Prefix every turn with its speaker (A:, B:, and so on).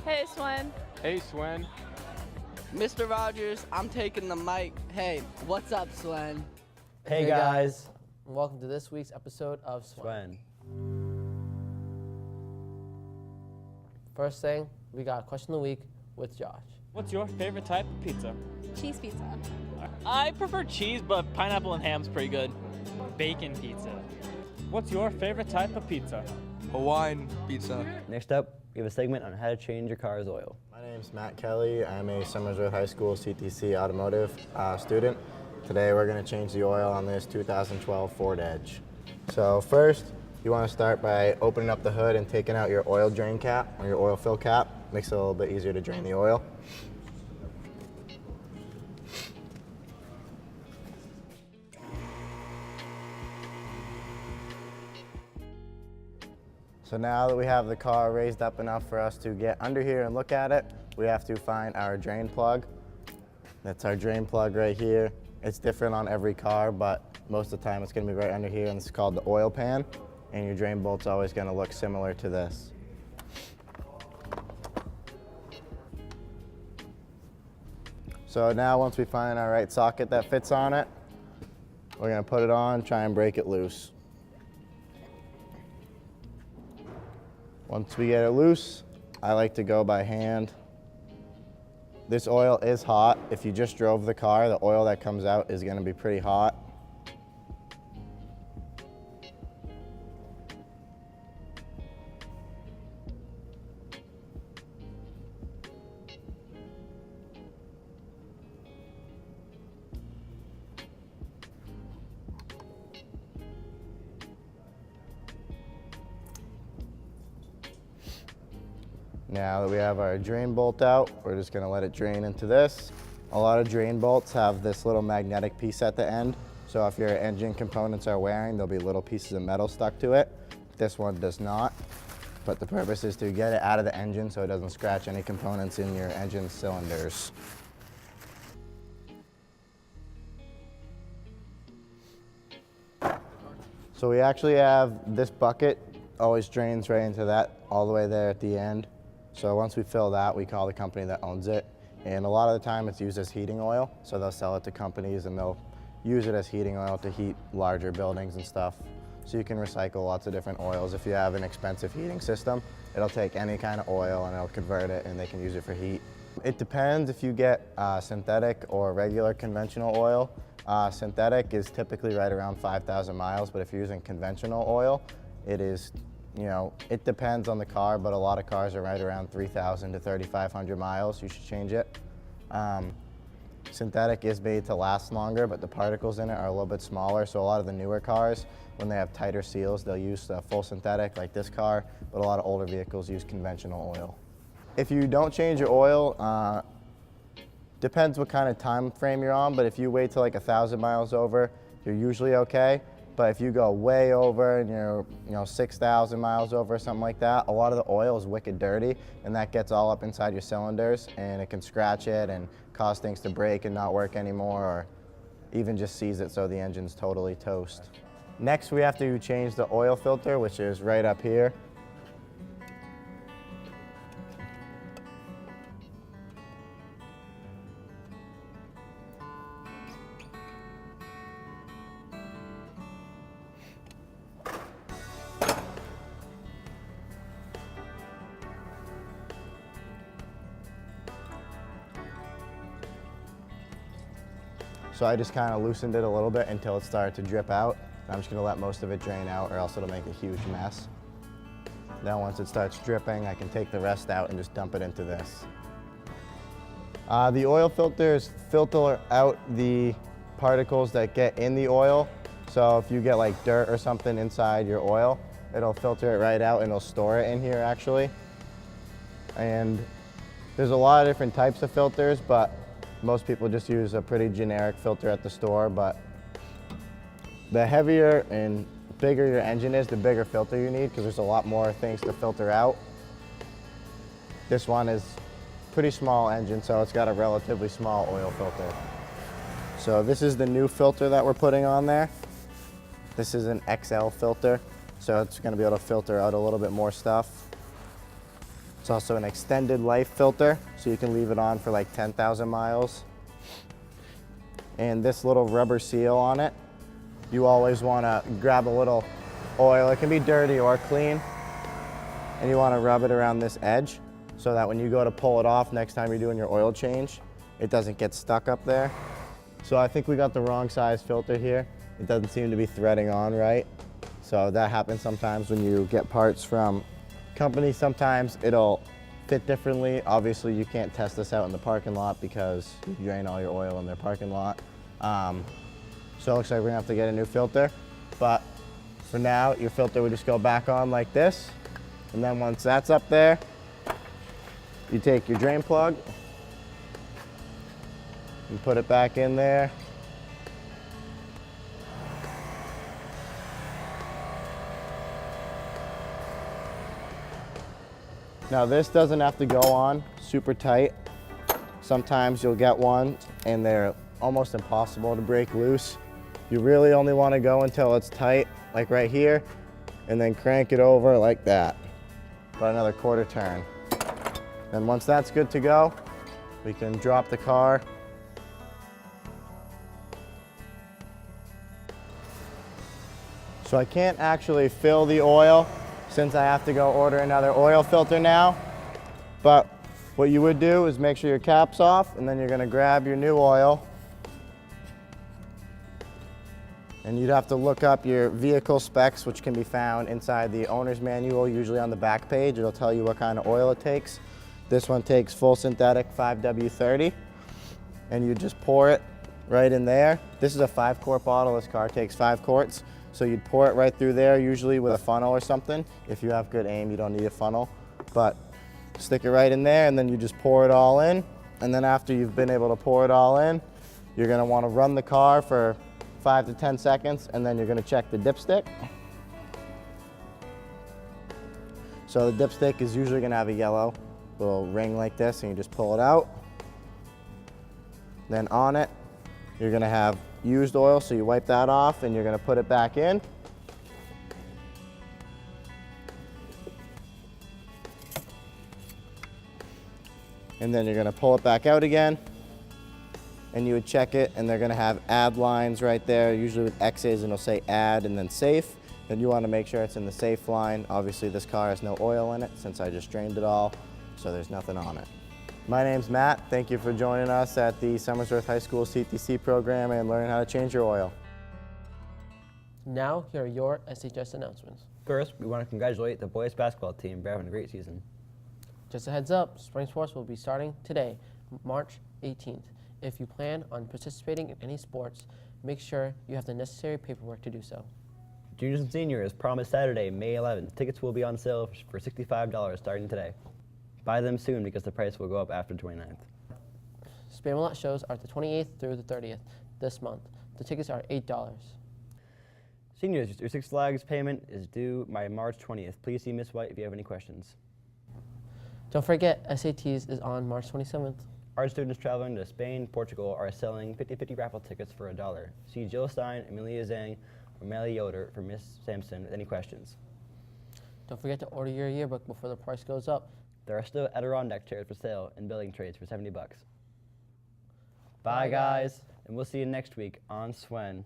A: Hey, Swen.
B: Hey, Swen.
C: Mr. Rogers, I'm taking the mic. Hey, what's up, Swen?
D: Hey guys, welcome to this week's episode of Swen. First thing, we got question of the week with Josh.
E: What's your favorite type of pizza?
A: Cheese pizza.
E: I prefer cheese, but pineapple and ham's pretty good.
F: Bacon pizza.
E: What's your favorite type of pizza?
B: Hawaiian pizza.
G: Next up, we have a segment on how to change your car's oil.
H: My name's Matt Kelly. I'm a Somersworth High School CTC automotive student. Today we're going to change the oil on this 2012 Ford Edge. So first, you want to start by opening up the hood and taking out your oil drain cap or your oil fill cap. Makes it a little bit easier to drain the oil. So now that we have the car raised up enough for us to get under here and look at it, we have to find our drain plug. That's our drain plug right here. It's different on every car, but most of the time it's going to be right under here, and it's called the oil pan, and your drain bolt's always going to look similar to this. So now once we find our right socket that fits on it, we're going to put it on, try and break it loose. Once we get it loose, I like to go by hand. This oil is hot. If you just drove the car, the oil that comes out is going to be pretty hot. Now that we have our drain bolt out, we're just going to let it drain into this. A lot of drain bolts have this little magnetic piece at the end. So if your engine components are wearing, there'll be little pieces of metal stuck to it. This one does not. But the purpose is to get it out of the engine so it doesn't scratch any components in your engine cylinders. So we actually have this bucket, always drains right into that, all the way there at the end. So once we fill that, we call the company that owns it. And a lot of the time it's used as heating oil. So they'll sell it to companies and they'll use it as heating oil to heat larger buildings and stuff. So you can recycle lots of different oils. If you have an expensive heating system, it'll take any kind of oil and it'll convert it and they can use it for heat. It depends if you get synthetic or regular conventional oil. Synthetic is typically right around 5,000 miles, but if you're using conventional oil, it is, it depends on the car, but a lot of cars are right around 3,000 to 3,500 miles. You should change it. Synthetic is made to last longer, but the particles in it are a little bit smaller. So a lot of the newer cars, when they have tighter seals, they'll use full synthetic like this car, but a lot of older vehicles use conventional oil. If you don't change your oil, depends what kind of time frame you're on, but if you wait till like 1,000 miles over, you're usually okay. But if you go way over and you're 6,000 miles over or something like that, a lot of the oil is wicked dirty and that gets all up inside your cylinders and it can scratch it and cause things to break and not work anymore, or even just seize it so the engine's totally toast. Next we have to change the oil filter, which is right up here. So I just kind of loosened it a little bit until it started to drip out. I'm just going to let most of it drain out or else it'll make a huge mess. Then once it starts dripping, I can take the rest out and just dump it into this. The oil filters filter out the particles that get in the oil. So if you get like dirt or something inside your oil, it'll filter it right out and it'll store it in here actually. And there's a lot of different types of filters, but most people just use a pretty generic filter at the store, but the heavier and bigger your engine is, the bigger filter you need because there's a lot more things to filter out. This one is pretty small engine, so it's got a relatively small oil filter. So this is the new filter that we're putting on there. This is an XL filter, so it's going to be able to filter out a little bit more stuff. It's also an extended life filter, so you can leave it on for like 10,000 miles. And this little rubber seal on it, you always want to grab a little oil. It can be dirty or clean. And you want to rub it around this edge so that when you go to pull it off next time you're doing your oil change, it doesn't get stuck up there. So I think we got the wrong size filter here. It doesn't seem to be threading on right. So that happens sometimes when you get parts from companies. Sometimes it'll fit differently. Obviously you can't test this out in the parking lot because you drain all your oil in their parking lot. So it looks like we're gonna have to get a new filter. But for now, your filter would just go back on like this. And then once that's up there, you take your drain plug and put it back in there. Now this doesn't have to go on super tight. Sometimes you'll get one and they're almost impossible to break loose. You really only want to go until it's tight, like right here, and then crank it over like that. About another quarter turn. And once that's good to go, we can drop the car. So I can't actually fill the oil since I have to go order another oil filter now. But what you would do is make sure your cap's off, and then you're gonna grab your new oil. And you'd have to look up your vehicle specs, which can be found inside the owner's manual, usually on the back page. It'll tell you what kind of oil it takes. This one takes full synthetic 5W30, and you just pour it right in there. This is a 5-quart bottle. This car takes 5 quarts. So you'd pour it right through there, usually with a funnel or something. If you have good aim, you don't need a funnel. But stick it right in there, and then you just pour it all in. And then after you've been able to pour it all in, you're gonna wanna run the car for 5 to 10 seconds, and then you're gonna check the dipstick. So the dipstick is usually gonna have a yellow little ring like this, and you just pull it out. Then on it, you're gonna have used oil, so you wipe that off, and you're gonna put it back in. And then you're gonna pull it back out again, and you would check it, and they're gonna have add lines right there, usually with X's, and it'll say add and then safe. Then you wanna make sure it's in the safe line. Obviously this car has no oil in it since I just drained it all, so there's nothing on it. My name's Matt. Thank you for joining us at the Somersworth High School CTC program and learning how to change your oil.
D: Now, here are your SHS announcements.
G: First, we want to congratulate the boys basketball team for having a great season.
D: Just a heads up, spring sports will be starting today, March 18th. If you plan on participating in any sports, make sure you have the necessary paperwork to do so.
G: Juniors and seniors, prom is Saturday, May 11th. Tickets will be on sale for $65 starting today. Buy them soon because the price will go up after the 29th.
D: Spamalot shows are the 28th through the 30th this month. The tickets are $8.
G: Seniors, your Six Flags payment is due by March 20th. Please see Ms. White if you have any questions.
D: Don't forget, SATs is on March 27th.
G: Our students traveling to Spain, Portugal are selling 50-50 raffle tickets for $1. See Jill Stein, Amelia Zhang, or Melly Yoder for Miss Sampson with any questions.
D: Don't forget to order your yearbook before the price goes up.
G: There are still Adirondack chairs for sale and building trades for $70. Bye guys, and we'll see you next week on Swen.